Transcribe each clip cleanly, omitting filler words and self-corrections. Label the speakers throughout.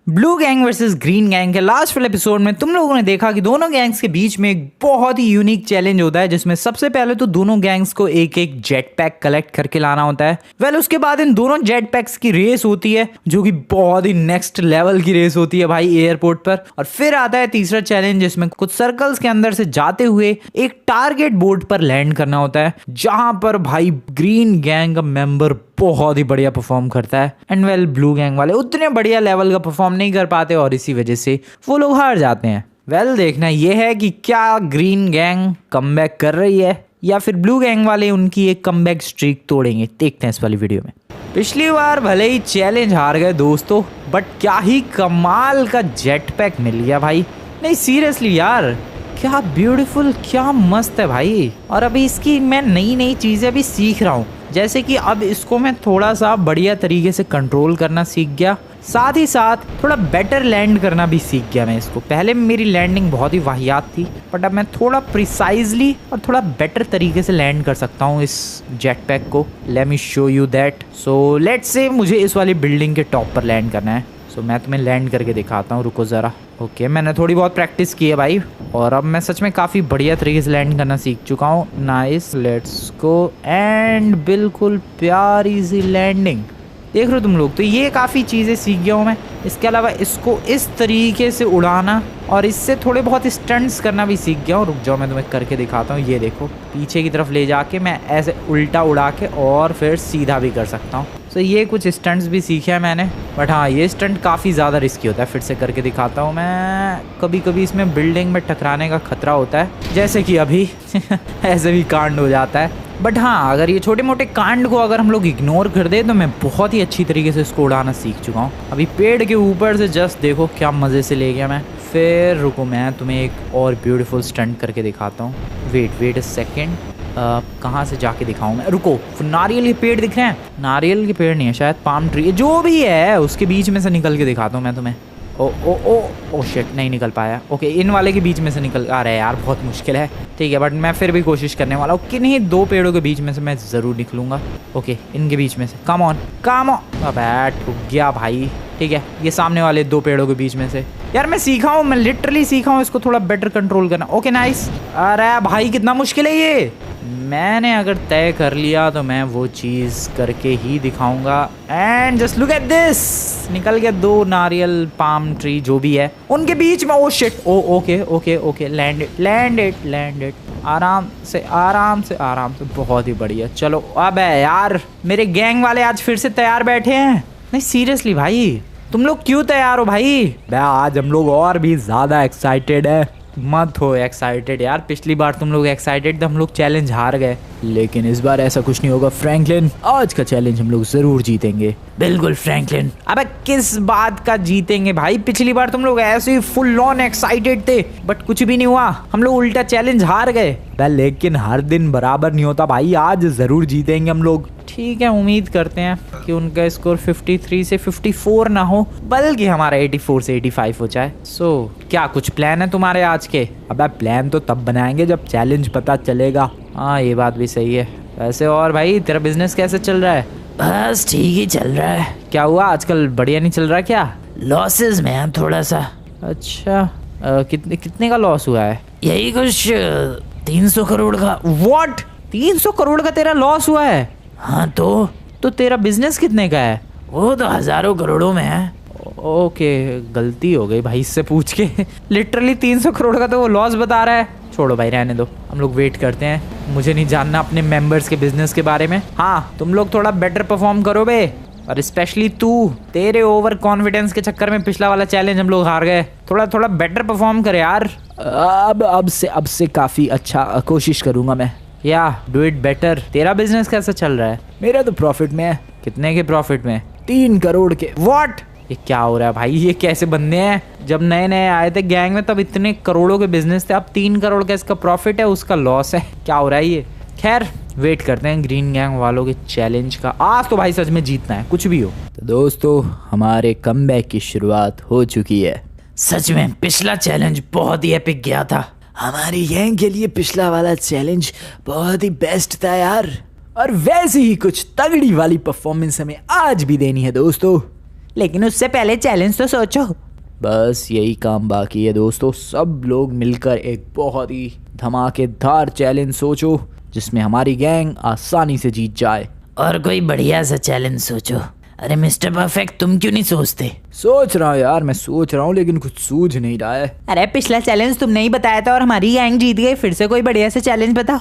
Speaker 1: Blue gang versus green gang के last वाले episode में तुम लोगों ने देखा कि दोनों गैंग्स के बीच में एक बहुत ही यूनिक चैलेंज होता है, जिसमें सबसे पहले तो दोनों गैंग्स को एक एक जेट पैक कलेक्ट करके लाना होता है। उसके बाद इन दोनों जेट पैक्स की रेस होती है, जो कि बहुत ही नेक्स्ट लेवल की रेस होती है भाई एयरपोर्ट पर। और फिर आता है तीसरा चैलेंज, जिसमें कुछ सर्कल्स के अंदर से जाते हुए एक टारगेट बोर्ड पर लैंड करना होता है, जहां पर भाई ग्रीन गैंग का मेंबर बहुत ही बढ़िया परफॉर्म करता है एंड ब्लू गैंग वाले उतने बढ़िया लेवल का परफॉर्म नहीं कर पाते और इसी वजह से वो लोग हार जाते हैं। देखना ये है कि क्या ग्रीन गैंग कमबैक कर रही है या फिर ब्लू गैंग वाले उनकी एक कमबैक स्ट्रीक तोड़ेंगे। देखते हैं इस वाली वीडियो में। पिछली बार भले ही चैलेंज हार गए दोस्तों, बट क्या ही कमाल का जेट पैक मिल गया भाई। नहीं सीरियसली यार, क्या ब्यूटीफुल, क्या मस्त है भाई। और अभी इसकी मैं नई नई चीज़ें अभी सीख रहा हूँ, जैसे कि अब इसको मैं थोड़ा सा बढ़िया तरीके से कंट्रोल करना सीख गया, साथ ही साथ थोड़ा बेटर लैंड करना भी सीख गया मैं इसको। पहले मेरी लैंडिंग बहुत ही वाहियात थी, बट अब मैं थोड़ा प्रिसाइजली और थोड़ा बेटर तरीके से लैंड कर सकता हूँ इस जेट पैक को। Let me show you that. So let's say मुझे इस वाली बिल्डिंग के टॉप पर लैंड करना है। सो मैं तुम्हें लैंड करके दिखाता हूँ, रुको ज़रा। ओके, मैंने थोड़ी बहुत प्रैक्टिस की है भाई, और अब मैं सच में काफ़ी बढ़िया तरीके से लैंड करना सीख चुका हूँ। Nice, let's go. एंड बिल्कुल प्यारी सी लैंडिंग, देख रहे हो तुम लोग। तो ये काफ़ी चीज़ें सीख गया हूँ मैं। इसके अलावा इसको इस तरीके से उड़ाना और इससे थोड़े बहुत स्टंट्स करना भी सीख गया हूँ। रुक जाओ, मैं तुम्हें करके दिखाता हूँ। ये देखो, पीछे की तरफ ले जाके मैं ऐसे उल्टा उड़ा के और फिर सीधा भी कर सकता हूँ। तो ये कुछ स्टंट्स भी सीखे हैं मैंने, बट हाँ ये स्टंट काफ़ी ज़्यादा रिस्की होता है। फिर से करके दिखाता हूँ मैं। कभी कभी इसमें बिल्डिंग में टकराने का खतरा होता है, जैसे कि अभी ऐसे भी कांड हो जाता है। बट हाँ, अगर ये छोटे मोटे कांड को अगर हम लोग इग्नोर कर दे तो मैं बहुत ही अच्छी तरीके से इसको उड़ाना सीख चुका हूँ। अभी पेड़ के ऊपर से जस्ट देखो क्या मज़े से ले गया मैं। फिर रुको, मैं तुम्हें एक और ब्यूटीफुल स्टंट करके दिखाता हूँ। वेट अ सेकेंड, कहाँ से जाके दिखाऊँ मैं। रुको, नारियल के पेड़ दिख रहे हैं? नारियल के पेड़ नहीं है शायद, पाम ट्री, जो भी है उसके बीच में से निकल के दिखाता हूँ मैं तुम्हें। ओ शिट, नहीं निकल पाया। ओके, इन वाले के बीच में से निकल आ रहा है यार, बहुत मुश्किल है। ठीक है, बट मैं फिर भी कोशिश करने वाला हूँ। किन्हीं दो पेड़ों के बीच में से मैं ज़रूर निकलूँगा। ओके, इनके बीच में से। Come on. अबे ठुक गया भाई। ठीक है, ये सामने वाले दो पेड़ों के बीच में से। यार मैं सीखा हूँ, मैं लिटरली सीखा हूँ इसको थोड़ा बेटर कंट्रोल करना। Okay nice. अरे भाई कितना मुश्किल है ये। मैंने अगर तय कर लिया तो मैं वो चीज़ करके ही दिखाऊंगा। And just look at this, निकल गया दो नारियल, पाम ट्री, जो भी है उनके बीच में। Oh shit, okay, land it आराम से। बहुत ही बढ़िया। चलो अब है यार, मेरे गैंग वाले आज फिर से तैयार बैठे हैं। नहीं सीरियसली भाई, तुम लोग क्यों तैयार हो भाई? आज हम लोग और भी ज़्यादा एक्साइटेड है। मत हो एक्साइटेड यार, पिछली बार तुम लोग एक्साइटेड थे, हम लोग चैलेंज हार गए, लेकिन इस बार ऐसा कुछ नहीं होगा फ्रैंकलिन। आज का चैलेंज हम लोग जरूर जीतेंगे। बिल्कुल फ्रैंकलिन। अबे किस बात का जीतेंगे भाई? पिछली बार तुम लोग ऐसे ही फुल ऑन एक्साइटेड थे, बट कुछ भी नहीं हुआ, हम लोग उल्टा चैलेंज हार गए। लेकिन हर दिन बराबर नहीं होता भाई, आज जरूर जीतेंगे हम लोग। ठीक है, उम्मीद करते हैं कि उनका स्कोर 53 से 54 ना हो, बल्कि हमारा 84 से 85 हो जाए। सो क्या कुछ प्लान है तुम्हारे आज के? अबे प्लान तो तब बनाएंगे जब चैलेंज पता चलेगा। हाँ ये बात भी सही है। वैसे और भाई तेरा बिजनेस कैसे चल रहा है? बस ठीक ही चल रहा है। क्या हुआ, आजकल बढ़िया नहीं चल रहा क्या? लॉसेस में है थोड़ा सा। अच्छा, कितने का लॉस हुआ है? यही कुछ 300 करोड़ का। व्हाट, 300 करोड़ का तेरा लॉस हुआ है? हाँ तो तेरा बिजनेस कितने का है? वो तो हजारों करोड़ों में है। ओके, गलती हो गई भाई इससे पूछ के। लिटरली 300 करोड़ का तो वो लॉस बता रहा है। छोड़ो भाई, रहने दो, हम लोग वेट करते हैं। मुझे नहीं जानना अपने मेंबर्स के बिजनेस के बारे में। हाँ तुम लोग थोड़ा बेटर परफॉर्म करो बे, और स्पेशली तू, तेरे ओवर कॉन्फिडेंस के चक्कर में पिछला वाला चैलेंज हम लोग हार गए। थोड़ा बेटर परफॉर्म करे यार। अब से काफ़ी अच्छा कोशिश करूँगा मैं। या डू इट बेटर। तेरा बिजनेस कैसा चल रहा है? मेरा तो प्रॉफिट में है। कितने के प्रॉफिट में? 3 करोड़ के। व्हाट, ये क्या हो रहा है भाई? ये कैसे बंदे हैं? जब नए नए आए थे गैंग में तब इतने करोड़ों के बिजनेस थे, अब 3 करोड़ का इसका प्रॉफिट है, उसका लॉस है। क्या हो रहा है ये? खैर वेट करते हैं ग्रीन गैंग वालों के चैलेंज का। आज तो भाई सच में जीतना है, कुछ भी हो। तो दोस्तों, हमारे कमबैक की शुरुआत हो चुकी है। सच में पिछला चैलेंज बहुत ही एपिक गया था। हमारी गैंग के लिए पिछला वाला चैलेंज बहुत ही बेस्ट था यार, और वैसे ही कुछ तगड़ी वाली परफॉर्मेंस हमें आज भी देनी है दोस्तों। लेकिन उससे पहले चैलेंज तो सोचो।
Speaker 2: बस यही काम बाकी है दोस्तों, सब लोग मिलकर एक बहुत ही धमाकेदार चैलेंज सोचो जिसमें हमारी गैंग आसानी से जीत जाए।
Speaker 1: और कोई बढ़िया सा चैलेंज सोचो। अरे मिस्टर परफेक्ट, तुम क्यों नहीं सोचते?
Speaker 2: सोच रहा हूँ यार, मैं सोच रहा हूँ लेकिन कुछ सूझ नहीं रहा है।
Speaker 1: अरे पिछला चैलेंज तुमने ही बताया था और हमारी गैंग जीत गई, फिर से कोई बढ़िया सा चैलेंज बताओ।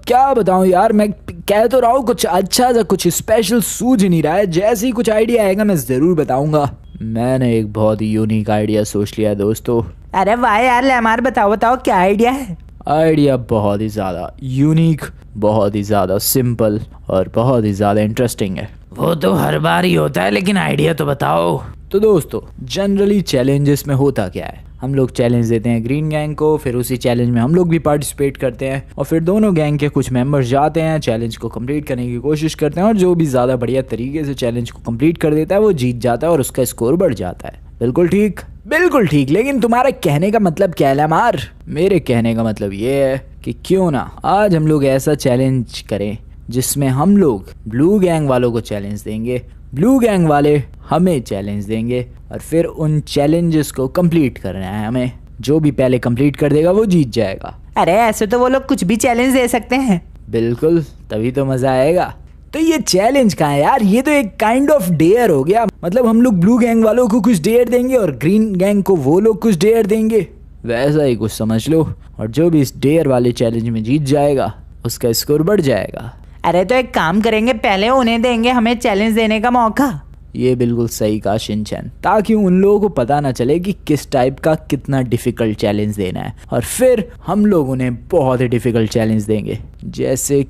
Speaker 2: क्या बताऊँ यार, मैं कह तो रहा हूँ कुछ अच्छा सा, कुछ स्पेशल सूझ नहीं रहा है। जैसे ही कुछ आइडिया आएगा मैं जरूर बताऊंगा। मैंने एक बहुत ही यूनिक आइडिया सोच लिया है दोस्तों।
Speaker 1: अरे वाह यार लेमार, बताओ क्या आइडिया है?
Speaker 2: आइडिया बहुत ही ज़्यादा यूनिक, बहुत ही ज़्यादा सिंपल और बहुत ही ज़्यादा इंटरेस्टिंग है।
Speaker 1: वो तो हर बार ही होता है, लेकिन आइडिया तो बताओ।
Speaker 2: तो दोस्तों जनरली चैलेंजेस में होता क्या है, हम लोग चैलेंज देते हैं ग्रीन गैंग को, फिर उसी चैलेंज में हम लोग भी पार्टिसिपेट करते हैं और फिर दोनों गैंग के कुछ मेंबर्स जाते हैं, चैलेंज को कंप्लीट करने की कोशिश करते हैं और जो भी ज़्यादा बढ़िया तरीके से चैलेंज को कंप्लीट कर देता है वो जीत जाता है और उसका स्कोर बढ़ जाता है। बिल्कुल ठीक, बिल्कुल ठीक। लेकिन तुम्हारा कहने का मतलब क्या है लेमार? मेरे कहने का मतलब ये है कि क्यों ना आज हम लोग ऐसा चैलेंज करें जिसमें हम लोग ब्लू गैंग वालों को चैलेंज देंगे, ब्लू गैंग वाले हमें चैलेंज देंगे और फिर उन चैलेंजेस को कंप्लीट करना है हमें। जो भी पहले कंप्लीट कर देगा वो जीत जाएगा।
Speaker 1: अरे ऐसे तो वो लोग कुछ भी चैलेंज दे सकते हैं।
Speaker 2: बिल्कुल, तभी तो मजा आएगा। तो ये चैलेंज कहाँ है यार? ये तो एक काइंड ऑफ डेयर हो गया। मतलब हम लोग ब्लू गैंग वालों को कुछ डेयर देंगे और ग्रीन गैंग को वो लोग कुछ डेयर देंगे, वैसा ही कुछ समझ लो। और जो भी इस डेयर वाले चैलेंज में जीत जाएगा उसका स्कोर बढ़ जाएगा।
Speaker 1: अरे तो एक काम करेंगे, पहले उन्हें देंगे हमें चैलेंज देने का मौका।
Speaker 2: ये बिल्कुल सही कहा शिनचैन, ताकि उन लोगों को पता ना चले कि किस टाइप का कितना डिफिकल्ट चैलेंज देना है और फिर हम लोग उन्हें बहुत ही डिफिकल्ट चैलेंज देंगे, जैसे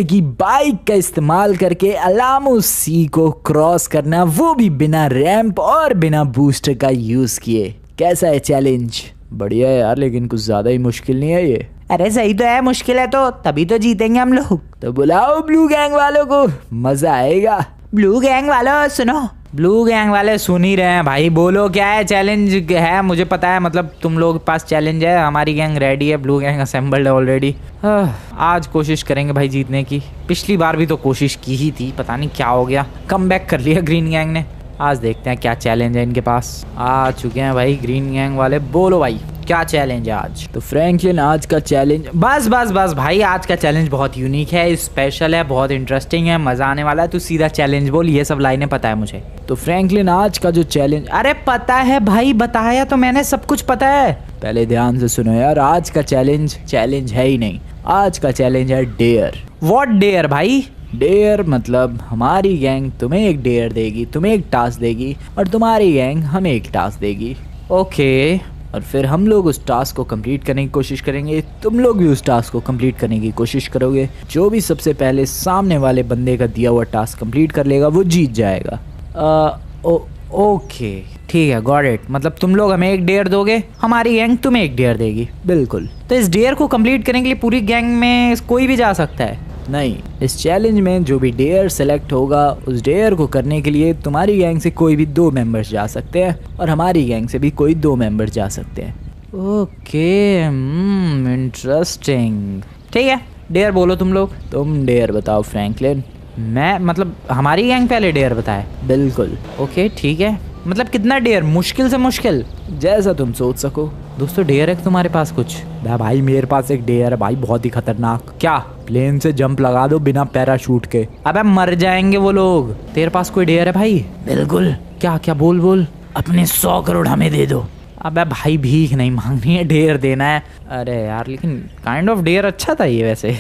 Speaker 2: कि बाइक का इस्तेमाल करके अलामो सी को क्रॉस करना, वो भी बिना रैंप और बिना बूस्टर का यूज किए। कैसा है चैलेंज? बढ़िया है यार, लेकिन कुछ ज्यादा ही मुश्किल नहीं है ये?
Speaker 1: अरे सही तो है, मुश्किल है तो तभी तो जीतेंगे हम लोग।
Speaker 2: तो बुलाओ ब्लू गैंग वालों को, मजा आएगा।
Speaker 1: ब्लू गैंग वालों सुनो। ब्लू गैंग वाले सुन ही रहे हैं भाई, बोलो क्या है चैलेंज है? मुझे पता है, मतलब तुम लोग के पास चैलेंज है, हमारी गैंग रेडी है, ब्लू गैंग असेंबल्ड है ऑलरेडी। आज कोशिश करेंगे भाई जीतने की। पिछली बार भी तो कोशिश की ही थी, पता नहीं क्या हो गया, कम बैक कर लिया ग्रीन गैंग ने। आज देखते हैं क्या चैलेंज है इनके पास। आ चुके हैं भाई ग्रीन गैंग वाले, बोलो भाई क्या चैलेंज है आज?
Speaker 2: तो फ्रैंकलिन आज का चैलेंज,
Speaker 1: बस भाई, आज का चैलेंज बहुत यूनिक है, स्पेशल है, बहुत इंटरेस्टिंग है, मजा आने वाला है। तू सीधा चैलेंज बोल, ये सब लाइनें पता है मुझे।
Speaker 2: तो फ्रैंकलिन आज का जो चैलेंज,
Speaker 1: अरे पता है भाई, बताया तो मैंने, सब कुछ पता है।
Speaker 2: पहले ध्यान से सुनो यार, आज का चैलेंज है ही नहीं, आज का चैलेंज है डेयर।
Speaker 1: व्हाट डेयर भाई?
Speaker 2: डेयर मतलब हमारी गैंग तुम्हें एक डेयर देगी, तुम्हें एक टास्क देगी और तुम्हारी गैंग हमें एक टास्क देगी।
Speaker 1: ओके।
Speaker 2: और फिर हम लोग उस टास्क को कंप्लीट करने की कोशिश करेंगे, तुम लोग भी उस टास्क को कंप्लीट करने की कोशिश करोगे। जो भी सबसे पहले सामने वाले बंदे का दिया हुआ टास्क कंप्लीट कर लेगा वो जीत जाएगा।
Speaker 1: ओके ठीक है, गॉट इट। मतलब तुम लोग हमें एक डेयर दोगे, हमारी गैंग तुम्हें एक डेयर देगी।
Speaker 2: बिल्कुल।
Speaker 1: तो इस डेयर को कंप्लीट करने के लिए पूरी गैंग में कोई भी जा सकता है?
Speaker 2: नहीं, इस चैलेंज में जो भी डेयर सेलेक्ट होगा उस डेयर को करने के लिए तुम्हारी गैंग से कोई भी 2 मेंबर्स जा सकते हैं और हमारी गैंग से भी कोई 2 मेंबर्स जा सकते हैं।
Speaker 1: Okay, interesting. ठीक है, डेयर बोलो तुम लोग।
Speaker 2: तुम डेयर बताओ फ्रैंकलिन।
Speaker 1: मैं मतलब हमारी गैंग पहले डेयर बताए?
Speaker 2: बिल्कुल।
Speaker 1: ओके ठीक है, मतलब कितना डेयर? मुश्किल से मुश्किल,
Speaker 2: जैसा तुम सोच सको।
Speaker 1: दोस्तों डेयर है तुम्हारे पास कुछ?
Speaker 2: भाई मेरे पास एक डेयर है भाई, बहुत ही खतरनाक।
Speaker 1: क्या?
Speaker 2: प्लेन से जंप लगा दो बिना पैराशूट के।
Speaker 1: अबे मर जाएंगे वो लोग। तेरे पास कोई डेयर है भाई?
Speaker 2: बिल्कुल।
Speaker 1: क्या बोल।
Speaker 2: अपने 100 करोड़ हमें दे दो।
Speaker 1: अबे भाई भीख नहीं मांगनी है, डेयर देना है। अरे यार लेकिन काइंड ऑफ डेयर अच्छा था ये वैसे।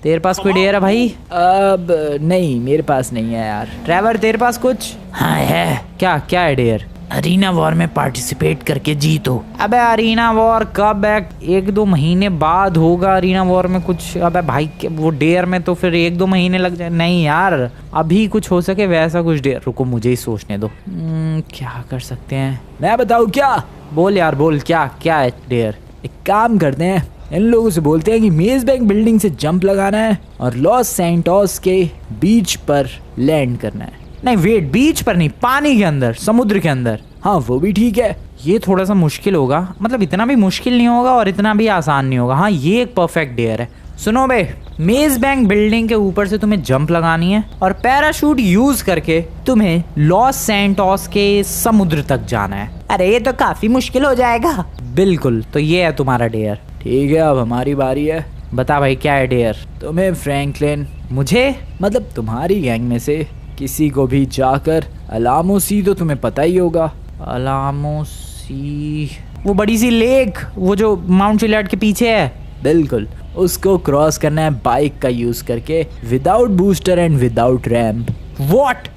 Speaker 1: तेरे पास कोई डेयर है भाई?
Speaker 2: अब नहीं, मेरे पास नहीं है यार।
Speaker 1: ट्रेवर तेरे पास कुछ?
Speaker 2: हाँ है।
Speaker 1: क्या है डेयर?
Speaker 2: अरीना वॉर में पार्टिसिपेट करके जीतो।
Speaker 1: अबे अरीना वॉर कब है? 1-2 महीने बाद होगा अरीना वॉर में कुछ। अबे भाई वो डेयर में तो फिर 1-2 महीने लग जाए। नहीं यार, अभी कुछ हो सके वैसा कुछ डेयर। रुको मुझे ही सोचने दो। क्या कर सकते हैं?
Speaker 2: मैं बताऊँ क्या?
Speaker 1: बोल यार बोल, क्या है डेयर?
Speaker 2: एक काम करते हैं, इन लोगों से बोलते हैं कि मेज बैंक बिल्डिंग से जंप लगाना है और लॉस सैंटोस के बीच पर लैंड करना है।
Speaker 1: नहीं वेट, बीच पर नहीं, पानी के अंदर, समुद्र के अंदर।
Speaker 2: हाँ वो भी ठीक है।
Speaker 1: ये थोड़ा सा मुश्किल होगा, मतलब इतना भी मुश्किल नहीं होगा और इतना भी आसान नहीं होगा। हाँ ये एक परफेक्ट डेयर है। सुनो बे, मेज बैंक बिल्डिंग के ऊपर से तुम्हें जंप लगानी है और पैराशूट यूज करके तुम्हें लॉस सैंटोस के समुद्र तक जाना है। अरे ये तो काफी मुश्किल हो जाएगा। बिल्कुल, तो ये है तुम्हारा डेयर।
Speaker 2: ठीक है, अब हमारी बारी है।
Speaker 1: बता भाई क्या है डेयर?
Speaker 2: तुम्हें फ्रैंकलिन,
Speaker 1: मुझे?
Speaker 2: मतलब तुम्हारी गैंग में से किसी को भी जाकर अलामोसी, तो तुम्हें पता ही होगा।
Speaker 1: अलामोसी, वो बड़ी सी लेक, वो जो माउंट चिलियाड के पीछे है।
Speaker 2: बिल्कुल, उसको क्रॉस करना है बाइक का यूज करके, without booster and without ramp.
Speaker 1: What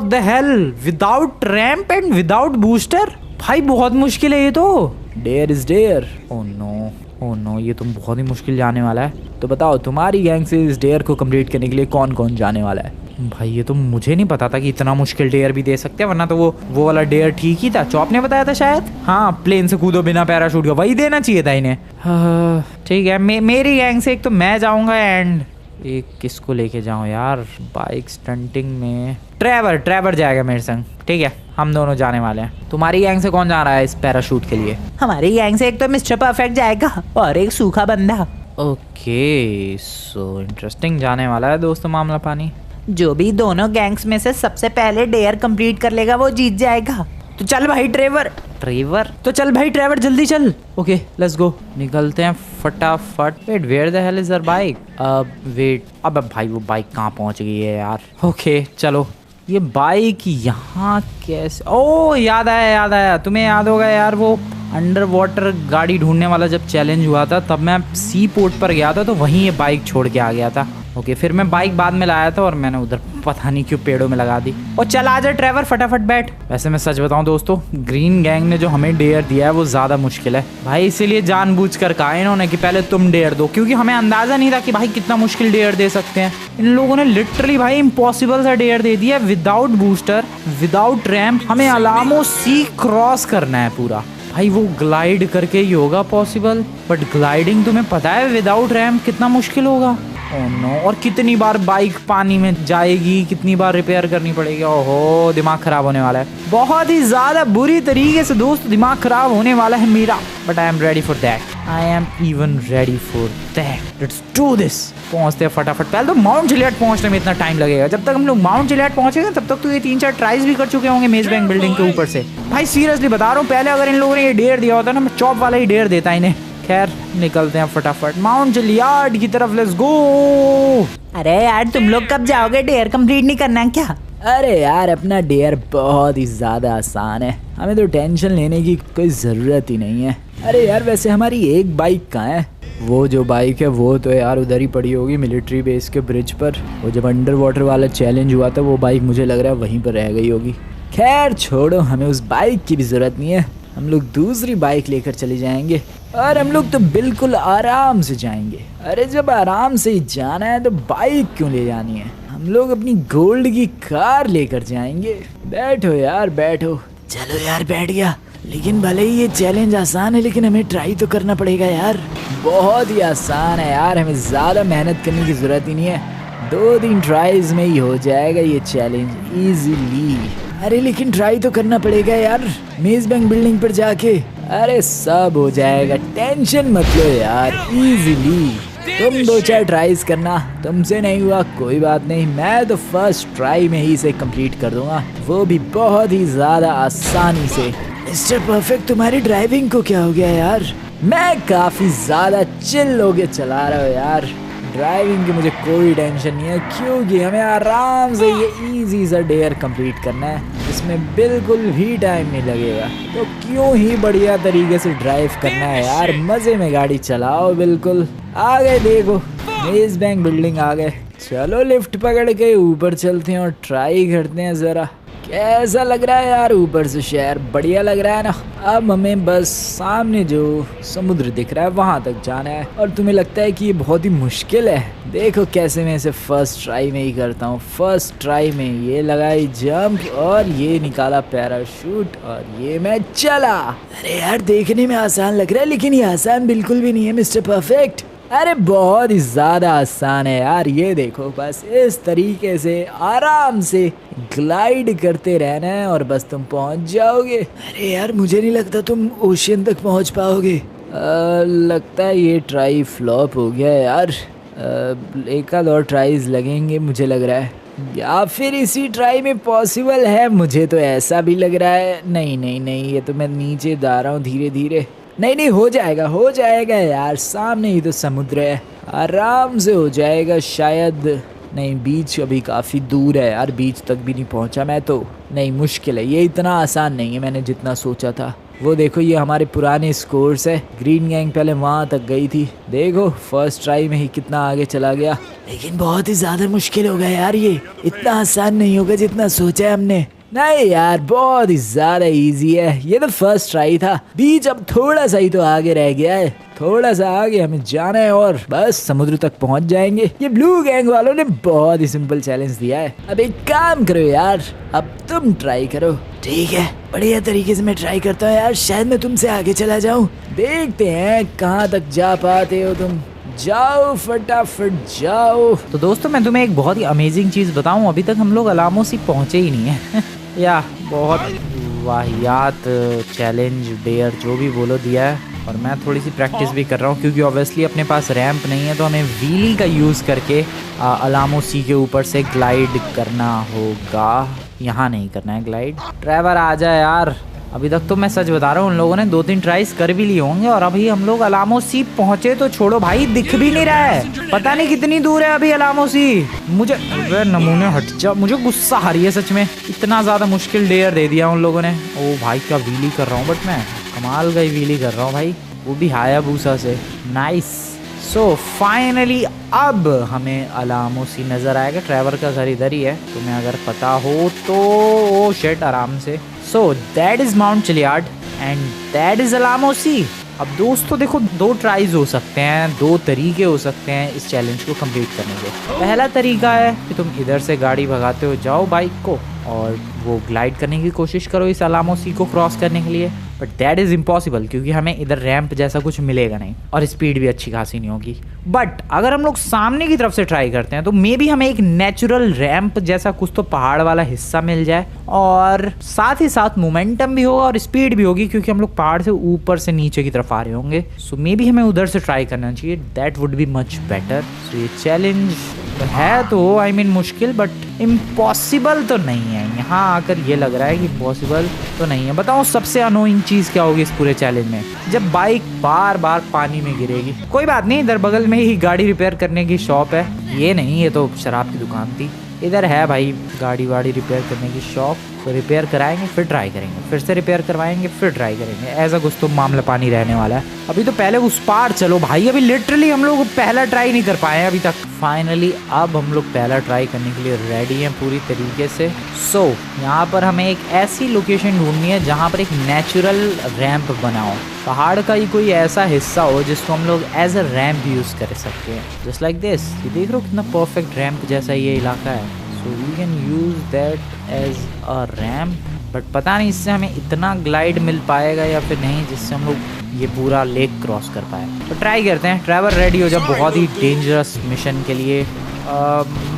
Speaker 1: the hell, without ramp and without booster? भाई बहुत मुश्किल है ये तो।
Speaker 2: Dare is dare.
Speaker 1: Oh no, ये तो बहुत ही मुश्किल जाने वाला है।
Speaker 2: तो बताओ, तुम्हारी गैंग से इस डेयर को कंप्लीट करने के लिए कौन कौन जाने वाला है?
Speaker 1: भाई ये तो मुझे नहीं पता था कि इतना मुश्किल डेयर भी दे सकते हैं, वरना तो वो वाला डेयर ठीक ही था। चॉप ने बताया था शायद। हाँ, प्लेन से कूदो बिना पैराशूट का, वही देना चाहिए था इन्हें। हाँ, ठीक है, मेरी गैंग से एक तो मैं जाऊंगा, एंड एक किसको लेके जाऊं यार बाइक स्टंटिंग में? ट्रेवर जाएगा मेरे संग। ठीक है, हम दोनों जाने वाले हैं। तुम्हारी गैंग से कौन जा रहा है इस पैराशूट के लिए?
Speaker 3: हमारी गैंग से एक तो मिस्टर परफेक्ट जाएगा और एक सूखा बंदा।
Speaker 1: ओके, सो इंटरेस्टिंग जाने वाला है दोस्तों मामला पानी।
Speaker 3: जो भी दोनों गैंग्स में से सबसे पहले डेयर कंप्लीट कर लेगा वो जीत जाएगा।
Speaker 1: तो चल भाई ट्रेवर, तो चल भाई ट्रेवर, जल्दी चल। ओके, लेट्स गो, निकलते हैं फटाफट। Wait, where the hell is our bike? Wait, अब भाई वो बाइक कहाँ पहुँच गई है यार? ओके चलो, ये बाइक यहाँ कैसे? ओह याद आया, तुम्हें याद होगा यार वो अंडर वाटर गाड़ी ढूंढने वाला जब चैलेंज हुआ था, तब मैं सी पोर्ट पर गया था, तो वहीं ये बाइक छोड़ के आ गया था। ओके, फिर मैं बाइक बाद में लाया था और मैंने उधर पता नहीं क्यों पेड़ों में लगा दी। और चल आजा ट्रेवर, फटाफट बैठ। वैसे मैं सच बताऊं दोस्तों, ग्रीन गैंग ने जो हमें डेयर दिया है वो ज़्यादा मुश्किल है भाई, इसीलिए जानबूझकर कहा इन्होंने कि पहले तुम डेयर दो, क्योंकि हमें अंदाज़ा नहीं था कि भाई कितना मुश्किल डेयर दे सकते हैं। इन लोगों ने लिटरली भाई इम्पॉसिबल सा डेयर दे दिया, विदाउट बूस्टर, विदाउट रैम्प। हमें अलामो सी क्रॉस करना है पूरा। भाई वो ग्लाइड करके ही होगा पॉसिबल, बट ग्लाइडिंग तुम्हें पता है विदाउट रैम्प कितना मुश्किल होगा। ओह नो, और कितनी बार बाइक पानी में जाएगी, कितनी बार रिपेयर करनी पड़ेगी। ओहो, दिमाग खराब होने वाला है, बहुत ही ज्यादा बुरी तरीके से दोस्त दिमाग खराब होने वाला है मेरा। But I am ready for that, I am even ready for that. Let's do this. पहुंचते हैं फटाफट। पहले तो माउंट चिलियाड पहुंचने में इतना टाइम लगेगा। जब तक हम लोग माउंट चिलियाड पहुंचेंगे तब तक तो ये 3-4 ट्राइज भी कर चुके होंगे मेज बैंक बिल्डिंग के ऊपर से। भाई सीरियसली बता रहा हूँ, पहले अगर इन लोगों ने ये डेयर दिया होता ना, मैं चॉप वाला ही डेयर देता इन्हें। खैर, निकलते हैं फटाफट माउंट चिलियाड की तरफ, लेट्स गो।
Speaker 3: अरे यार, तुम लोग कब जाओगे? डेयर कंप्लीट नहीं करना क्या?
Speaker 2: अरे यार, अपना डेयर बहुत ही ज़्यादा आसान है, हमें तो टेंशन लेने की कोई ज़रूरत ही नहीं है। अरे यार, वैसे हमारी एक बाइक कहाँ है? वो जो बाइक है वो तो यार उधर ही पड़ी होगी मिलिट्री बेस के ब्रिज पर। वो जब अंडर वाटर वाला चैलेंज हुआ था वो बाइक मुझे लग रहा है वहीं पर रह गई होगी। खैर छोड़ो, हमें उस बाइक की भी ज़रूरत नहीं है, हम लोग दूसरी बाइक लेकर चले जाएंगे और हम लोग तो बिल्कुल आराम से जाएंगे। अरे जब आराम से ही जाना है तो बाइक क्यों ले जानी है? हम लोग अपनी गोल्ड की कार लेकर जाएंगे। बैठो यार बैठो। चलो यार, बैठ गया। लेकिन भले ही ये चैलेंज आसान है, लेकिन हमें ट्राई तो करना पड़ेगा यार। बहुत ही आसान है यार, हमें ज़्यादा मेहनत करने की ज़रूरत ही नहीं है। 2-3 ट्राइज में ही हो जाएगा ये चैलेंज इजीली। अरे लेकिन ट्राई तो करना पड़ेगा यार, मेज बैंक बिल्डिंग पर जाके। अरे सब हो जाएगा, टेंशन मत लो यार, इजीली। तुम 2-4 ट्राइज करना, तुमसे नहीं हुआ कोई बात नहीं, मैं तो फर्स्ट ट्राई में ही इसे कंप्लीट कर दूंगा, वो भी बहुत ही ज़्यादा आसानी से। मिस्टर परफेक्ट, तुम्हारी ड्राइविंग को क्या हो गया यार? मैं काफ़ी ज़्यादा चिल होके चला रहा हूँ यार, ड्राइविंग की मुझे कोई टेंशन नहीं है, क्योंकि हमें आराम से ये इजी सा डेयर कंप्लीट करना है, इसमें बिल्कुल भी टाइम नहीं लगेगा। तो क्यों ही बढ़िया तरीके से ड्राइव करना है यार, मज़े में गाड़ी चलाओ बिल्कुल। आ गए, देखो मेज बैंक बिल्डिंग आ गए। चलो लिफ्ट पकड़ के ऊपर चलते हैं और ट्राई करते हैं ज़रा कैसा लग रहा है यार ऊपर से शहर। बढ़िया लग रहा है ना? अब हमें बस सामने जो समुद्र दिख रहा है वहाँ तक जाना है, और तुम्हें लगता है कि ये बहुत ही मुश्किल है? देखो कैसे मैं इसे फर्स्ट ट्राई में ही करता हूँ। फर्स्ट ट्राई में ये लगाई जंप और ये निकाला पैराशूट और ये मैं चला। अरे यार, देखने में आसान लग रहा है, लेकिन ये आसान बिल्कुल भी नहीं है मिस्टर परफेक्ट। अरे बहुत ही ज़्यादा आसान है यार, ये देखो, बस इस तरीके से आराम से ग्लाइड करते रहना है और बस तुम पहुंच जाओगे। अरे यार, मुझे नहीं लगता तुम ओशियन तक पहुंच पाओगे। लगता है ये ट्राई फ्लॉप हो गया यार। एक आध और ट्राइज लगेंगे मुझे लग रहा है, या फिर इसी ट्राई में पॉसिबल है। मुझे तो ऐसा भी लग रहा है। नहीं नहीं नहीं, ये तो मैं नीचे जा रहा हूँ धीरे धीरे। नहीं नहीं, हो जाएगा यार, सामने ही तो समुद्र है, आराम से हो जाएगा शायद। नहीं, बीच अभी काफ़ी दूर है यार, बीच तक भी नहीं पहुँचा मैं तो। नहीं, मुश्किल है, ये इतना आसान नहीं है मैंने जितना सोचा था। वो देखो, ये हमारे पुराने स्कोर्स है। ग्रीन गैंग पहले वहाँ तक गई थी, देखो फर्स्ट ट्राई में ही कितना आगे चला गया। लेकिन बहुत ही ज़्यादा मुश्किल हो गया यार, ये इतना आसान नहीं होगा जितना सोचा है हमने। नहीं यार, बहुत ही ज़्यादा इजी है, ये तो फर्स्ट ट्राई था। बीच अब थोड़ा सा ही तो आगे रह गया है, थोड़ा सा आगे हमें जाना है और बस समुद्र तक पहुंच जाएंगे। ये ब्लू गैंग वालों ने बहुत ही सिंपल चैलेंज दिया है। अब एक काम करो यार, अब तुम ट्राई करो। ठीक है, बढ़िया तरीके से मैं ट्राई करता हूँ यार, शायद मैं तुमसे आगे चला जाऊँ। देखते हैं कहाँ तक जा पाते हो तुम। जाओ फटाफट जाओ।
Speaker 1: तो दोस्तों, मैं तुम्हें एक बहुत ही अमेजिंग चीज़ बताऊं, अभी तक हम लोग अलामोसी पहुंचे ही नहीं है। या बहुत वाहियात चैलेंज, डेयर, जो भी बोलो दिया है। और मैं थोड़ी सी प्रैक्टिस भी कर रहा हूँ क्योंकि ऑब्वियसली अपने पास रैंप नहीं है, तो हमें व्हीली का यूज़ करके अलामोसी के ऊपर से ग्लाइड करना होगा। यहाँ नहीं करना है ग्लाइड। ट्रैवर आ जाए यार, अभी तक तो मैं सच बता रहा हूँ उन लोगों ने 2-3 ट्राइज कर भी लिए होंगे और अभी हम लोग अलामोसी पहुँचे तो छोड़ो भाई, दिख भी नहीं रहा है। पता नहीं कितनी दूर है अभी अलामोसी। मुझे नमूने हट जा, मुझे गुस्सा आ रही है सच में, इतना ज़्यादा मुश्किल डेयर दे दिया उन लोगों ने। ओ भाई, क्या व्हीली कर रहा हूँ, बट मैं कमाल का ही व्हीली कर रहा हूँ भाई, वो भी हायाबूसा से। नाइस। सो फाइनली अब हमें अलामोसी नज़र आएगा। ट्रैवर का घर इधर ही है, तुम्हें अगर पता हो तो। ओ शिट, आराम से। So that is Mount Chiliad and that is Alamo Sea. अब दोस्तों देखो, 2 ट्राइज हो सकते हैं, 2 तरीके हो सकते हैं इस चैलेंज को कंप्लीट करने के। पहला तरीका है कि तुम इधर से गाड़ी भगाते हो जाओ बाइक को और वो ग्लाइड करने की कोशिश करो इस अलामोसी को क्रॉस करने के लिए, बट दैट इज़ इम्पॉसिबल क्योंकि हमें इधर रैंप जैसा कुछ मिलेगा नहीं और स्पीड भी अच्छी खासी नहीं होगी। बट अगर हम लोग सामने की तरफ से ट्राई करते हैं तो मे बी हमें एक नेचुरल रैंप जैसा कुछ तो पहाड़ वाला हिस्सा मिल जाए और साथ ही साथ मोमेंटम भी होगा और स्पीड भी होगी क्योंकि हम लोग पहाड़ से ऊपर से नीचे की तरफ आ रहे होंगे। सो मे बी हमें उधर से ट्राई करना चाहिए, that would be much better. So ये चैलेंज है तो आई मीन मुश्किल, बट इम्पॉसिबल तो नहीं है। यहाँ आकर ये लग रहा है कि पॉसिबल तो नहीं है। बताओ सबसे अनोइंग चीज़ क्या होगी इस पूरे चैलेंज में, जब बाइक बार बार पानी में गिरेगी। कोई बात नहीं, इधर बगल में ही गाड़ी रिपेयर करने की शॉप है। ये नहीं, ये तो शराब की दुकान थी। इधर है भाई गाड़ी वाड़ी रिपेयर करने की शॉप, तो रिपेयर कराएंगे फिर ट्राई करेंगे, फिर से रिपेयर करवाएंगे फिर ट्राई करेंगे। ऐसा कुछ तो मामला पानी रहने वाला है। अभी तो पहले उस पार चलो भाई, अभी लिटरली हम लोग पहला ट्राई नहीं कर पाए हैं अभी तक। फाइनली अब हम लोग पहला ट्राई करने के लिए रेडी हैं पूरी तरीके से। सो यहाँ पर हमें एक ऐसी लोकेशन ढूंढनी है जहाँ पर एक नेचुरल रैंप बना हो, पहाड़ का ही कोई ऐसा हिस्सा हो जिसको हम लोग एज अ रैंप यूज़ कर सकते हैं, जस्ट लाइक दिस। ये देख रहे हो कितना परफेक्ट रैंप जैसा ये इलाका है। So we can use that as a ramp, but पता नहीं इससे हमें इतना ग्लाइड मिल पाएगा या फिर नहीं जिससे हम लोग ये पूरा लेक क्रॉस कर पाए। तो ट्राई करते हैं। ट्रैवर रेडी हो जा बहुत ही डेंजरस मिशन के लिए,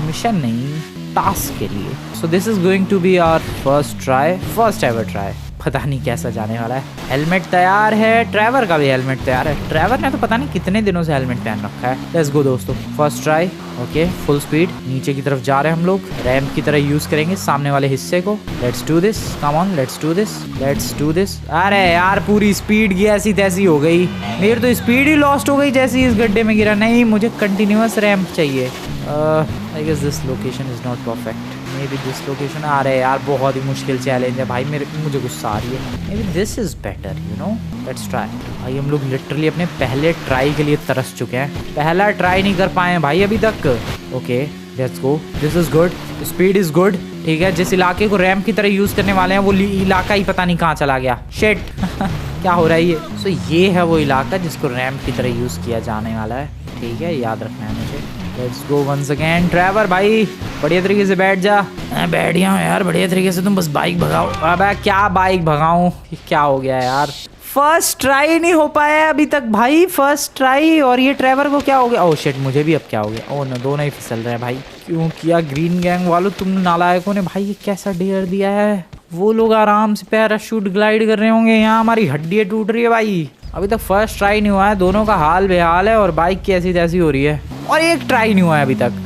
Speaker 1: मिशन नहीं टास्क के लिए। So this is going to be our first ever try. पता नहीं कैसा जाने वाला है। हेलमेट तैयार है, ट्रैवर का भी हेलमेट तैयार है। ट्रैवर ने तो पता नहीं कितने दिनों से हेलमेट पहन रखा है। लेट्स गो दोस्तों, first try. Okay, full speed नीचे की तरफ जा रहे हैं हम लोग। रैंप की तरह यूज करेंगे सामने वाले हिस्से को। Let's do this, come on, let's do this, let's do this. अरे यार पूरी स्पीड की ऐसी तैसी हो गई, मेरी तो स्पीड ही लॉस्ट हो गई जैसी इस गड्ढे में गिरा। नहीं, मुझे कंटिन्यूअस रैंप चाहिए। I guess this location is not perfect, maybe this location. आ रहे यार बहुत ही मुश्किल चैलेंज है भाई, मुझे गुस्सा आ रही है। May be this is better, you know, let's try. भाई हम लोग लिटरली अपने पहले ट्राई के लिए तरस चुके हैं, पहला ट्राई नहीं कर पाए हैं भाई अभी तक। Okay let's go, this is good, speed is good. ठीक है, जिस इलाके को रैंप की तरह यूज करने वाले हैं वो इलाका ही पता नहीं कहाँ चला गया। शिट क्या हो रहा है ये। सो ये है वो इलाका जिसको रैंप की तरह यूज किया जाने वाला है। ठीक है, याद रखना है मुझे। Let's go once again. ट्रैवर भाई बढ़िया तरीके से बैठ जा। मैं बैठ गया हूँ यार बढ़िया तरीके से, तुम बस बाइक भगाओ। अबे क्या बाइक भगाऊं, क्या हो गया यार। फर्स्ट ट्राई नहीं हो पाया अभी तक भाई, फर्स्ट ट्राई। और ये ट्रैवर को क्या हो गया। ओह शिट, मुझे भी अब क्या हो गया। ओह नो, दोनों ही फिसल रहे हैं भाई। क्यों किया ग्रीन गैंग वालों तुम नालायकों ने भाई, ये कैसा डेयर दिया है। वो लोग आराम से पैराशूट ग्लाइड कर रहे होंगे, यहाँ हमारी हड्डियाँ टूट रही है भाई। अभी तक फर्स्ट ट्राई नहीं हुआ है, दोनों का हाल बेहाल है और बाइक की ऐसी तैसी हो रही है और एक ट्राई नहीं हुआ है अभी तक।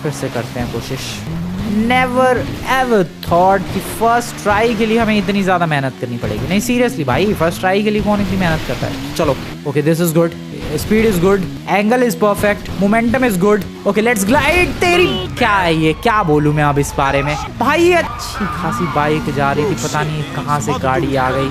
Speaker 1: फिर से करते हैं कोशिश। नेवर एवर थॉट कि फर्स्ट ट्राई के लिए हमें इतनी ज़्यादा मेहनत करनी पड़ेगी। नहीं सीरियसली भाई, फर्स्ट ट्राई के लिए कौन इतनी मेहनत करता है। चलो okay, this is good, speed is good, angle is perfect, momentum is good. Okay let's glide. तेरी क्या है ये, क्या बोलूं मैं अब इस बारे में भाई। अच्छी खासी बाइक जा रही थी, पता नहीं कहाँ से गाड़ी आ गई।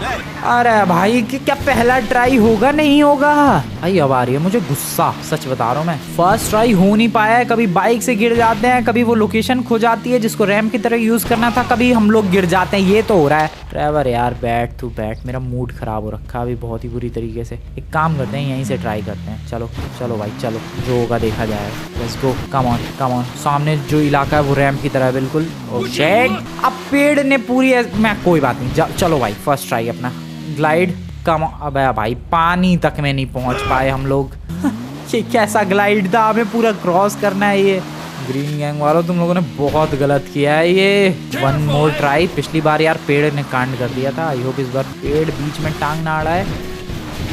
Speaker 1: अरे भाई क्या पहला ट्राई होगा, नहीं होगा भाई। अब आ रही है मुझे गुस्सा, सच बता रहा हूँ मैं। फर्स्ट ट्राई हो नहीं पाया है, कभी बाइक से गिर जाते हैं, कभी वो लोकेशन खो जाती है जिसको रैंप की तरह यूज करना था, कभी हम लोग गिर जाते हैं। ये तो हो रहा है। ड्राइवर यार बैठ तू बैठ, मेरा मूड खराब हो रखा है अभी बहुत ही बुरी तरीके से। एक काम करते हैं, यहीं से ट्राई करते हैं। चलो चलो भाई चलो, जो होगा देखा जाएगा। Let's go, come on come on. सामने जो इलाका है वो रैंप की तरह है बिल्कुल। ओह शिट, अब पेड़ ने पूरी मैं कोई बात नहीं। चलो भाई फर्स्ट ट्राई अपना ग्लाइड। कम अबे भाई, पानी तक में नहीं पहुंच पाए हम लोग। ये कैसा ग्लाइड था, हमें पूरा क्रॉस करना है ये। ग्रीन गैंग वालों तुम लोगों ने बहुत गलत किया है ये। One more try. पिछली बार यार पेड़ ने कांड कर दिया था, आई होप इस बार पेड़ बीच में टांग ना अड़ा है।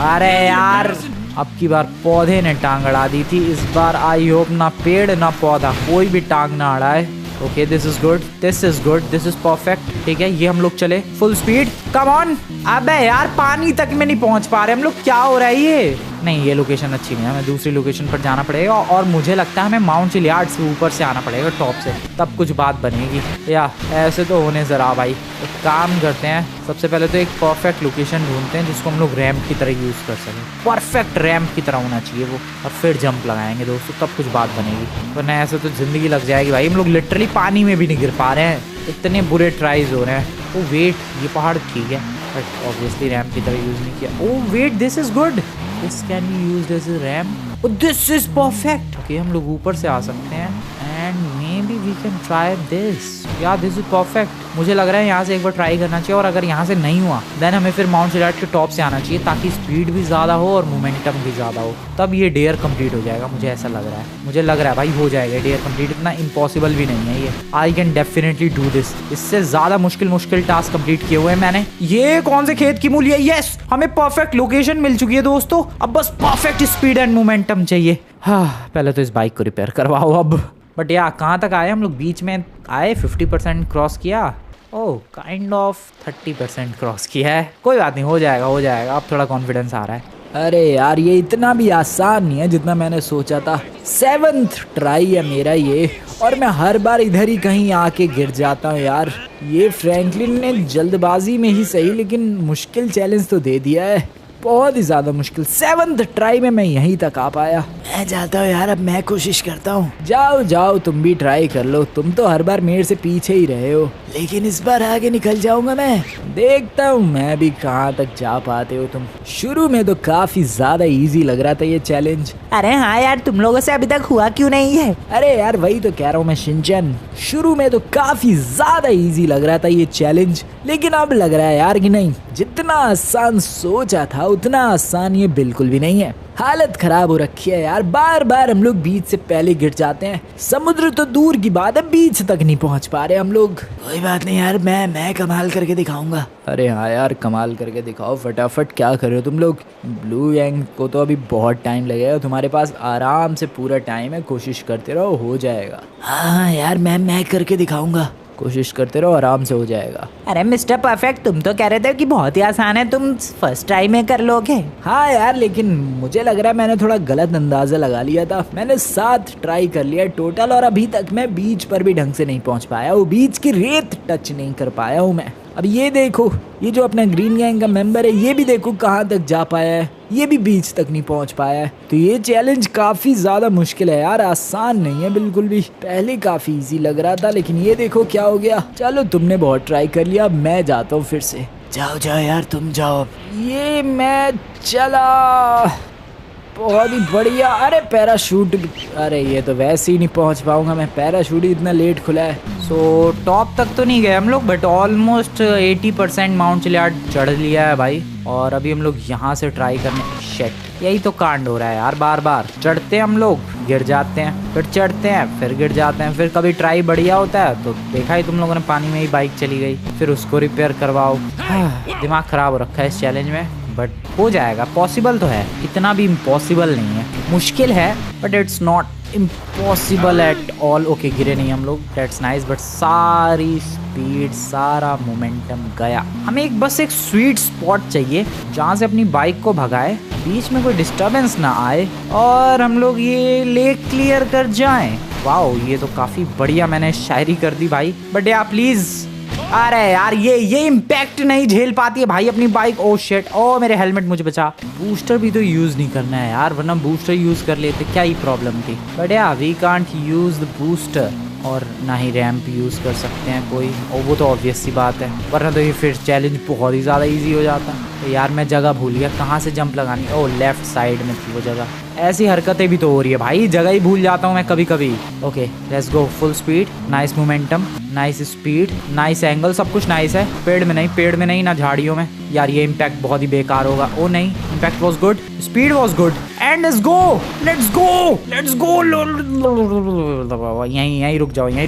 Speaker 1: अरे यार अब की बार पौधे ने टांग अड़ा दी थी, इस बार आई होप ना पेड़ ना पौधा कोई भी टांग ना अड़ा है। Okay this is good, this is good, this is perfect. ठीक है ये हम लोग चले फुल स्पीड, कम ऑन। अबे यार पानी तक में नहीं पहुंच पा रहे हम लोग, क्या हो रहा है ये। नहीं ये लोकेशन अच्छी नहीं है, हमें दूसरी लोकेशन पर जाना पड़ेगा और मुझे लगता है हमें माउंट चिलियार्ड से ऊपर से आना पड़ेगा, टॉप से, तब कुछ बात बनेगी। या ऐसे तो होने जरा भाई। एक काम करते हैं, सबसे पहले तो एक परफेक्ट लोकेशन ढूंढते हैं जिसको हम लोग रैंप की तरह यूज़ कर सकें। परफेक्ट रैंप की तरह होना चाहिए वो, और फिर जंप लगाएंगे दोस्तों, तब कुछ बात बनेगी। वरना ऐसे तो ज़िंदगी लग जाएगी भाई। हम लोग लिटरली पानी में भी नहीं गिर पा रहे हैं, इतने बुरे ट्राइज हो रहे हैं। ओ वेट, ये पहाड़ ठीक है बट ऑब्वियसली रैंप की तरह यूज़ नहीं किया। Oh wait, this is good, this can be used as a ramp. This is perfect. Okay हम लोग ऊपर से आ सकते हैं and maybe we can try this. या दिस इज परफेक्ट। मुझे लग रहा है यहाँ से एक बार ट्राई करना चाहिए, और अगर यहाँ से नहीं हुआ देन हमें फिर माउंट चिलियार्ड के टॉप से आना चाहिए, ताकि स्पीड भी ज़्यादा हो और मोमेंटम भी ज़्यादा हो, तब ये डेयर कंप्लीट हो जाएगा। मुझे ऐसा लग रहा है, मुझे लग रहा है भाई हो जाएगा डेयर कंप्लीट। इतना इम्पॉसिबल भी नहीं है ये, I can definitely do this. इससे ज़्यादा मुश्किल टास्क कंप्लीट किए हुए हैं मैंने। ये कौन से खेत की मूली है। यस हमें परफेक्ट लोकेशन मिल चुकी है दोस्तों, अब बस परफेक्ट स्पीड एंड मोमेंटम चाहिए। हाँ पहले तो इस बाइक को रिपेयर करवाओ अब। बट यार कहाँ तक आए हम लोग, बीच में आए 50% क्रॉस किया। ओह काइंड ऑफ 30% क्रॉस किया है, कोई बात नहीं, हो जाएगा हो जाएगा। अब थोड़ा कॉन्फिडेंस आ रहा है।
Speaker 2: अरे यार ये इतना भी आसान नहीं है जितना मैंने सोचा था। 7th ट्राई है मेरा ये, और मैं हर बार इधर ही कहीं आके गिर जाता हूँ यार। ये फ्रैंकलिन ने जल्दबाजी में ही सही लेकिन मुश्किल चैलेंज तो दे दिया है, बहुत ही ज़्यादा मुश्किल। 7th ट्राई में मैं यहीं तक आ पाया। मैं जाता हूँ यार, अब मैं कोशिश करता हूँ। जाओ जाओ तुम भी ट्राई कर लो, तुम तो हर बार मेरे से पीछे ही रहे हो, लेकिन इस बार आगे निकल जाऊंगा मैं। देखता हूँ मैं भी कहाँ तक जा पाते हो तुम। शुरू में तो काफी ज्यादा इजी लग रहा था ये चैलेंज।
Speaker 3: अरे हाँ यार, तुम लोगों से अभी तक हुआ क्यों नहीं है।
Speaker 2: अरे यार वही तो कह रहा हूँ मैं शिनचैन, शुरू में तो काफी ज्यादा इजी लग रहा था ये चैलेंज, लेकिन अब लग रहा है यार कि नहीं, जितना आसान सोचा था उतना आसान ये बिल्कुल भी नहीं है। हालत खराब हो रखी है यार, बार बार हम लोग बीच से पहले गिर जाते हैं। समुद्र तो दूर की बात है, बीच तक नहीं पहुंच पा रहे हम लोग। कोई बात नहीं यार, मैं कमाल करके दिखाऊंगा। अरे हाँ यार कमाल करके दिखाओ फटाफट। क्या कर रहे हो तुम लोग। ब्लू गैंग को तो अभी बहुत टाइम लगेगा, तुम्हारे पास आराम से पूरा टाइम है, कोशिश करते रहो हो जाएगा। हाँ यार मैं करके दिखाऊंगा, कोशिश करते रहो आराम से हो जाएगा।
Speaker 3: अरे मिस्टर परफेक्ट, तुम तो कह रहे थे कि बहुत ही आसान है, तुम फर्स्ट ट्राई में कर लोगे।
Speaker 2: हाँ यार लेकिन मुझे लग रहा है मैंने थोड़ा गलत अंदाजा लगा लिया था। मैंने 7 ट्राई कर लिया टोटल, और अभी तक मैं बीच पर भी ढंग से नहीं पहुंच पाया हूँ, बीच की रेत टच नहीं कर पाया हूँ मैं। अब ये देखो, ये जो अपना ग्रीन गैंग का मेंबर है ये भी देखो कहाँ तक जा पाया है, ये भी बीच तक नहीं पहुंच पाया है। तो ये चैलेंज काफी ज्यादा मुश्किल है यार, आसान नहीं है बिल्कुल भी। पहले काफी इजी लग रहा था लेकिन ये देखो क्या हो गया। चलो तुमने बहुत ट्राई कर लिया, अब मैं जाता हूँ फिर से। जाओ जाओ यार तुम जाओ। ये मैं चला, बहुत ही बढ़िया। अरे पैराशूट, अरे ये तो वैसे ही नहीं पहुंच पाऊंगा मैं, पैराशूट ही इतना लेट खुला है।
Speaker 1: सो टॉप तक तो नहीं गए हम लोग, बट ऑलमोस्ट 80% माउंट चिलियार्ड चढ़ लिया है भाई। और अभी हम लोग यहाँ से ट्राई करने, शिट यही तो कांड हो रहा है यार, बार बार चढ़ते हैं हम लोग, गिर जाते हैं, फिर चढ़ते हैं, फिर गिर जाते हैं। फिर कभी ट्राई बढ़िया होता है तो देखा ही तुम लोगों ने, पानी में ही बाइक चली गई, फिर उसको रिपेयर करवाओ। दिमाग खराब हो रखा है इस चैलेंज में। बट हो जाएगा, पॉसिबल तो है, इतना भी इम्पॉसिबल नहीं है। मुश्किल है but it's not impossible at all. Okay गिरे नहीं हम लोग, दैट्स नाइस। बट सारी स्पीड, सारा मोमेंटम गया। हमें बस एक स्वीट स्पॉट चाहिए जहाँ से अपनी बाइक को भगाए, बीच में कोई डिस्टर्बेंस ना आए और हम लोग ये लेक क्लियर कर जाएं। वाओ, ये तो काफ़ी बढ़िया मैंने शायरी कर दी भाई। बट या प्लीज़, अरे यार ये इम्पैक्ट नहीं झेल पाती है भाई अपनी बाइक। ओ शिट, ओ मेरे हेलमेट मुझे बचा। बूस्टर भी तो यूज़ नहीं करना है यार, वरना बूस्टर यूज़ कर लेते, क्या ही प्रॉब्लम थी। बट या we can't use the booster, और ना ही रैम्प यूज़ कर सकते हैं कोई, और वो तो ऑब्वियस सी बात है, वरना तो ये फिर चैलेंज बहुत ही ज़्यादा इजी हो जाता। तो यार मैं जगह भूल गया कहाँ से जंप लगानी। ओ लेफ्ट साइड में थी वो जगह। ऐसी हरकतें भी तो हो रही है भाई, जगह ही भूल जाता हूँ मैं कभी कभी। Okay let's go, full speed, nice momentum, nice speed, nice angle, सब कुछ नाइस है। पेड़ में नहीं ना झाड़ियों में। यार ये इम्पैक्ट बहुत ही बेकार होगा। ओ नहीं, impact was good, speed was good, and let's go, let's go, let's go. यहीं रुक जाओ, यहीं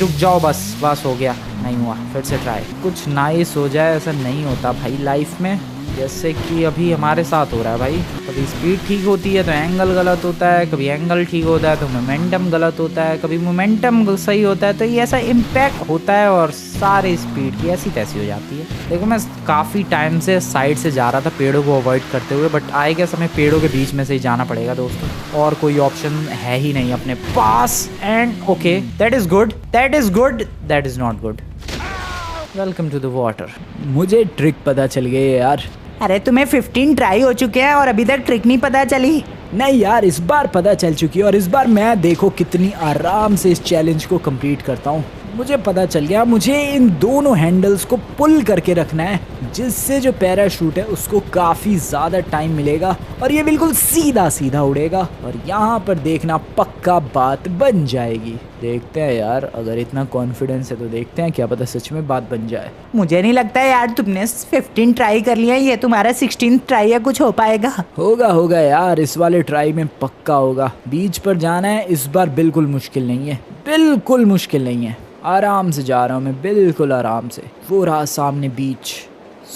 Speaker 1: रुक जाओ, बस हो गया। नहीं हुआ, फिर से ट्राई। कुछ नाइस हो जाए, ऐसा नहीं होता भाई लाइफ में, जैसे कि अभी हमारे साथ हो रहा है भाई। कभी स्पीड ठीक होती है तो एंगल गलत होता है, कभी एंगल ठीक होता है तो मोमेंटम गलत होता है, कभी मोमेंटम सही होता है तो ये ऐसा इम्पैक्ट होता है और सारी स्पीड की ऐसी तैसी हो जाती है। देखो मैं काफ़ी टाइम से साइड से जा रहा था पेड़ों को अवॉइड करते हुए, बट आए गेस हमें पेड़ों के बीच में से ही जाना पड़ेगा दोस्तों, और कोई ऑप्शन है ही नहीं अपने पास। And okay, that is good, that is good, that is not good. Welcome to the water.
Speaker 2: मुझे ट्रिक पता चल गई है यार।
Speaker 3: अरे तुम्हें 15 ट्राई हो चुके हैं और अभी तक ट्रिक नहीं पता चली।
Speaker 2: नहीं यार, इस बार पता चल चुकी है, और इस बार मैं देखो कितनी आराम से इस चैलेंज को कंप्लीट करता हूँ। मुझे पता चल गया, मुझे इन दोनों हैंडल्स को पुल करके रखना है, जिससे जो पैराशूट है उसको काफ़ी ज़्यादा टाइम मिलेगा और ये बिल्कुल सीधा सीधा उड़ेगा, और यहाँ पर देखना पक्का बात बन जाएगी। देखते हैं यार, अगर इतना कॉन्फिडेंस है तो देखते हैं, क्या पता सच में बात बन जाए।
Speaker 3: मुझे नहीं लगता यार, तुमने 15 ट्राई कर लिया, ये तुम्हारा 16 ट्राई है, कुछ हो पाएगा।
Speaker 2: होगा यार, इस वाले ट्राई में पक्का होगा। बीच पर जाना है इस बार, बिल्कुल मुश्किल नहीं है, बिल्कुल मुश्किल नहीं है। आराम से जा रहा हूँ मैं, बिल्कुल आराम से। वो रहा सामने बीच,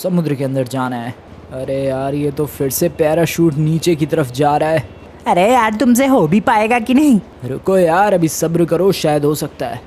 Speaker 2: समुद्र के अंदर जाना है। अरे यार, ये तो फिर से पैराशूट नीचे की तरफ जा रहा है।
Speaker 3: अरे यार, तुमसे हो भी पाएगा कि नहीं?
Speaker 2: रुको यार, अभी सब्र करो, शायद हो सकता है।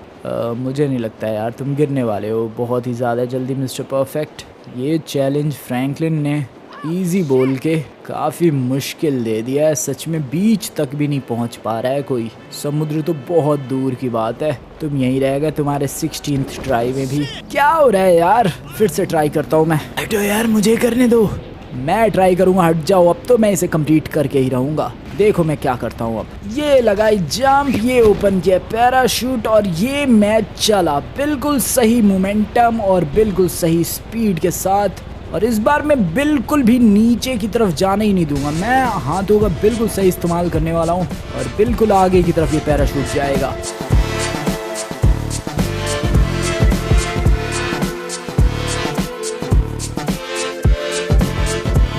Speaker 2: मुझे नहीं लगता यार तुम गिरने वाले हो बहुत ही ज़्यादा जल्दी मिस्टर परफेक्ट। ये चैलेंज फ्रैंकलिन ने इजी बोल के काफ़ी मुश्किल दे दिया है, सच में बीच तक भी नहीं पहुंच पा रहा है कोई। समुद्र तो बहुत दूर की बात है, तुम यहीं रहेगा तुम्हारे 16th ट्राई में भी। क्या हो रहा है यार, फिर से ट्राई करता हूँ मैं। हटो यार, मुझे करने दो, मैं ट्राई करूँगा, हट जाओ। अब तो मैं इसे कंप्लीट करके ही रहूँगा। देखो मैं क्या करता हूँ। अब ये लगाई जंप, ये ओपन किया पैराशूट, और ये मैं चला बिल्कुल सही मोमेंटम और बिल्कुल सही स्पीड के साथ। और इस बार मैं बिल्कुल भी नीचे की तरफ जाने ही नहीं दूंगा, मैं हाथों का बिल्कुल सही इस्तेमाल करने वाला हूँ और बिल्कुल आगे की तरफ ये पैराशूट जाएगा।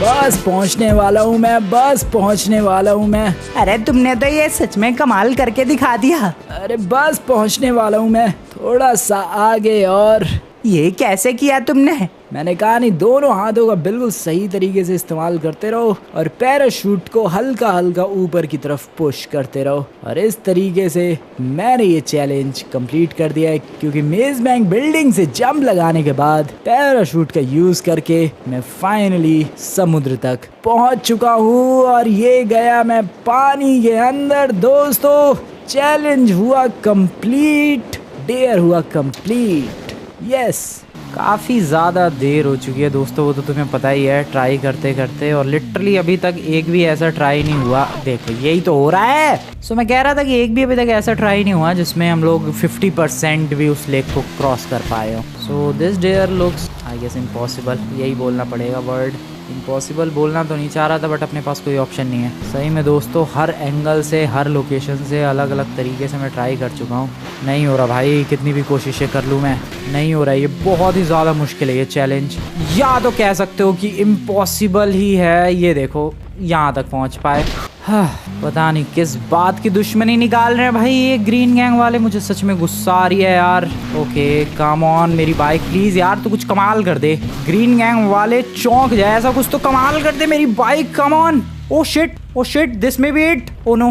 Speaker 2: बस पहुंचने वाला हूँ मैं, बस पहुंचने वाला हूँ मैं।
Speaker 3: अरे तुमने तो ये सच में कमाल करके दिखा दिया।
Speaker 2: अरे बस पहुंचने वाला हूँ मैं, थोड़ा सा आगे। और
Speaker 3: ये कैसे किया तुमने?
Speaker 2: मैंने कहा नहीं, दोनों हाथों का बिल्कुल सही तरीके से इस्तेमाल करते रहो और पैराशूट को हल्का हल्का ऊपर की तरफ पुश करते रहो। और इस तरीके से मैंने ये चैलेंज कंप्लीट कर दिया है, क्योंकि मेज बैंक बिल्डिंग से जंप लगाने के बाद पैराशूट का यूज करके मैं फाइनली समुद्र तक पहुंच चुका हूँ और ये गया मैं पानी के अंदर। दोस्तों, चैलेंज हुआ कंप्लीट, डेयर हुआ कंप्लीट। यस,
Speaker 1: काफ़ी ज़्यादा देर हो चुकी है दोस्तों, वो तो तुम्हें पता ही है, ट्राई करते करते, और लिटरली अभी तक एक भी ऐसा ट्राई नहीं हुआ। देखो यही तो हो रहा है। सो मैं कह रहा था कि एक भी अभी तक ऐसा ट्राई नहीं हुआ जिसमें हम लोग 50% भी उस लेक को क्रॉस कर पाए हो। So this dare looks I guess impossible, यही बोलना पड़ेगा वर्ड। इम्पॉसिबल बोलना तो नहीं चाह रहा था, बट अपने पास कोई ऑप्शन नहीं है। सही में दोस्तों, हर एंगल से, हर लोकेशन से, अलग अलग तरीके से मैं ट्राई कर चुका हूँ, नहीं हो रहा भाई, कितनी भी कोशिशें कर लूँ मैं, नहीं हो रहा है। ये बहुत ही ज़्यादा मुश्किल है ये चैलेंज, या तो कह सकते हो कि इम्पॉसिबल ही है। ये देखो यहाँ तक पहुँच पाए। हाँ, पता नहीं किस बात की दुश्मनी निकाल रहे हैं भाई ये ग्रीन गैंग वाले, मुझे सच में गुस्सा आ रही है यार। ओके कम ऑन मेरी बाइक प्लीज यार, तू कुछ कमाल कर दे। ग्रीन गैंग वाले चौंक जाए, ऐसा कुछ तो कमाल कर दे मेरी bike, come on. Oh shit this may be it. Oh no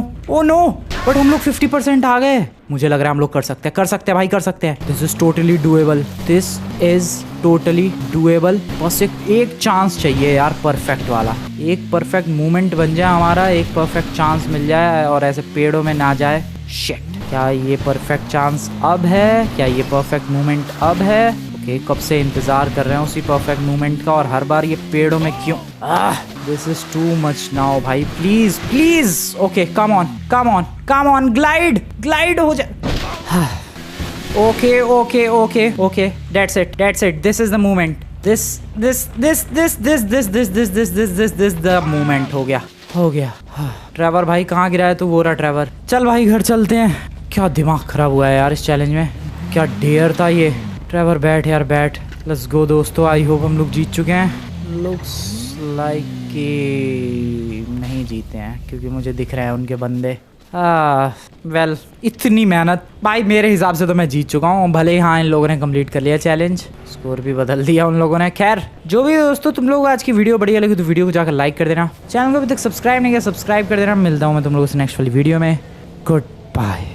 Speaker 1: but हम लोग 50% आ गए। मुझे लग रहा है हम लोग कर सकते हैं भाई, कर सकते हैं। This is totally doable. बस एक चांस चाहिए यार, परफेक्ट वाला। एक परफेक्ट मूवमेंट बन जाए हमारा, एक परफेक्ट चांस मिल जाए और ऐसे पेड़ों में ना जाए। शिट, क्या ये परफेक्ट चांस अब है? क्या ये परफेक्ट मूवमेंट अब है? ओके, कब से इंतजार कर रहे हैं उसी परफेक्ट मूवमेंट का, और हर बार ये पेड़ों में क्यों? This is too much now भाई, please. Okay come on, glide हो जाए। Okay, that's it, this is the movement, this the movement. हो गया। ट्रेवर भाई कहाँ गिरा है तू? वो रहा ट्रेवर। चल भाई घर चलते हैं। क्या दिमाग खराब हुआ है यार इस चैलेंज में, क्या डेयर था ये। ट्रेवर बैठ यार बैठ, लेट्स गो दोस्तों। आई होप हम लोग जीत चुके हैं। लुक्स लाइक कि नहीं जीते हैं, क्योंकि मुझे दिख रहे हैं उनके बंदे। वेल इतनी मेहनत भाई, मेरे हिसाब से तो मैं जीत चुका हूँ। भले ही हाँ इन लोगों ने कंप्लीट कर लिया चैलेंज, स्कोर भी बदल दिया उन लोगों ने। खैर जो भी दोस्तों, तुम लोग आज की वीडियो बढ़िया लगी तो वीडियो को जाकर लाइक कर देना। चैनल को अभी तक सब्सक्राइब नहीं किया, सब्सक्राइब कर देना। मिलता हूँ मैं तुम लोगों से नेक्स्ट वाली वीडियो में। Good bye.